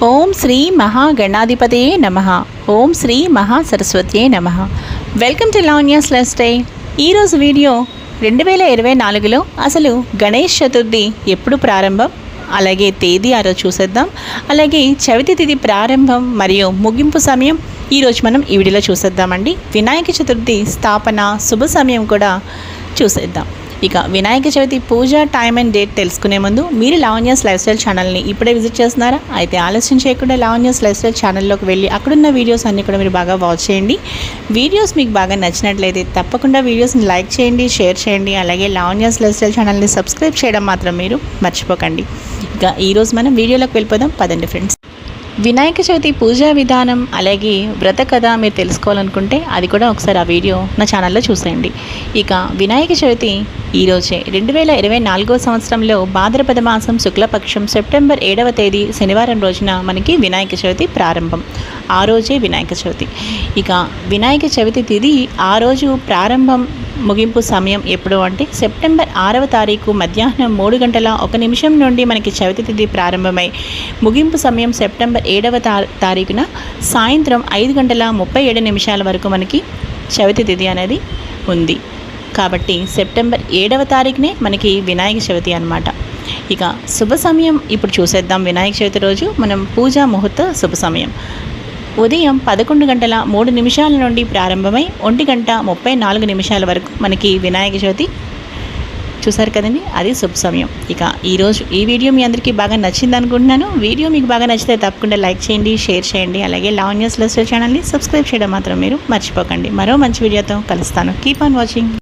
ఓం శ్రీ మహాగణాధిపతయే నమః. ఓం శ్రీ మహాసరస్వత్యే నమః. Welcome to Lavanya's life style. ఈరోజు వీడియో 2024లో అసలు గణేష్ చతుర్థి ఎప్పుడు ప్రారంభం, అలాగే తేదీ ఆ రోజు చూసేద్దాం. అలాగే చవితి తిథి ప్రారంభం మరియు ముగింపు సమయం ఈరోజు మనం ఈ వీడియోలో చూసేద్దామండి. వినాయక చతుర్థి స్థాపన శుభ సమయం కూడా చూసేద్దాం. ఇక వినాయక చవితి పూజ టైం అండ్ డేట్ తెలుసుకునే ముందు మీరు లావణ్యాస్ లైఫ్ స్టైల్ ఛానల్ని ఇప్పుడే విజిట్ చేస్తున్నారా? అయితే ఆలస్యం చేయకుండా లావణ్యాస్ లైఫ్ స్టైల్ ఛానల్లోకి వెళ్ళి అక్కడున్న వీడియోస్ అన్నీ కూడా మీరు బాగా వాచ్ చేయండి. వీడియోస్ మీకు బాగా నచ్చినట్లయితే తప్పకుండా వీడియోస్ని లైక్ చేయండి, షేర్ చేయండి. అలాగే లావణ్యాస్ లైఫ్ స్టైల్ ఛానల్ని సబ్స్క్రైబ్ చేయడం మాత్రం మీరు మర్చిపోకండి. ఇక ఈరోజు మనం వీడియోలోకి వెళ్ళిపోదాం పదండి ఫ్రెండ్స్. వినాయక చవితి పూజా విధానం అలాగే వ్రత కథ మీరు తెలుసుకోవాలనుకుంటే అది కూడా ఒకసారి ఆ వీడియో నా ఛానల్లో చూసేయండి. ఇక వినాయక చవితి ఈరోజే 2024 సంవత్సరంలో భాద్రపద మాసం శుక్లపక్షం సెప్టెంబర్ 7వ తేదీ శనివారం రోజున మనకి వినాయక చవితి ప్రారంభం. ఆ రోజే వినాయక చవితి. ఇక వినాయక చవితి తిథి ఆ రోజు ప్రారంభం ముగింపు సమయం ఎప్పుడు అంటే సెప్టెంబర్ 6వ తారీఖు మధ్యాహ్నం 3:01 నుండి మనకి చవితి తిథి ప్రారంభమై ముగింపు సమయం సెప్టెంబర్ 7వ తారీఖున సాయంత్రం 5:37 వరకు మనకి చవితి తిథి అనేది ఉంది. కాబట్టి సెప్టెంబర్ 7వ తారీఖునే మనకి వినాయక చవితి అన్నమాట. ఇక శుభ సమయం ఇప్పుడు చూసేద్దాం. వినాయక చవితి రోజు మనం పూజా ముహూర్త శుభ సమయం ఉదయం 11:03 నుండి ప్రారంభమై 1:34 వరకు మనకి వినాయక చవితి చూసారు కదండి, అది శుభ సమయం. ఇక ఈరోజు ఈ వీడియో మీ అందరికీ బాగా నచ్చింది అనుకుంటున్నాను. వీడియో మీకు బాగా నచ్చితే తప్పకుండా లైక్ చేయండి, షేర్ చేయండి. అలాగే లావణ్యాస్ లైఫ్ స్టైల్ ఛానల్ని సబ్స్క్రైబ్ చేయడం మాత్రం మీరు మర్చిపోకండి. మరో మంచి వీడియోతో కలుస్తాను. Keep on watching.